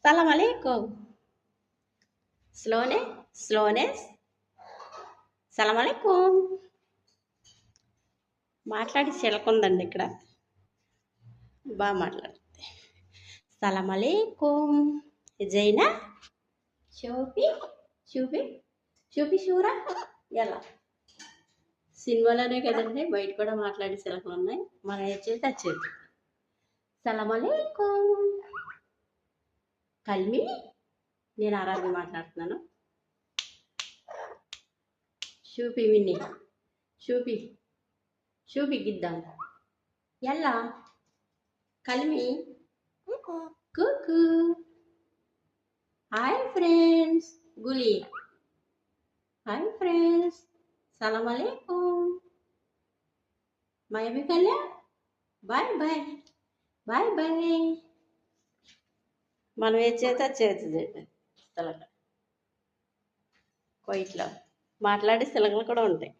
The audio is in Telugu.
సలాం అలైకుం. స్లోనెస్. సలాం అలైకుం. మాట్లాడి చిలకుందండి ఇక్కడ. బాగా మాట్లాడుతుంది. సలాం అలైకుం. జైనా చూపి షూరా ఎలా సినిమాలోనే కదండి, బయట కూడా మాట్లాడే చిలకలు ఉన్నాయి. మనం ఏది వచ్చేది. సలాం అలైకుం. కల్మి, నేను అరబీ మాట్లాడుతున్నాను. చూపి విన్ని, చూపి గిద్దాం ఎలా కల్మి. కుకు. Hi friends. గులి. Hi friends. సలాం అలైకుం. మయబీ కళ్యా. Bye bye. మనం ఏది చేస్తే చేస్తుంది. చిలక కోయిట్లో మాట్లాడే చిలకలు కూడా ఉంటాయి.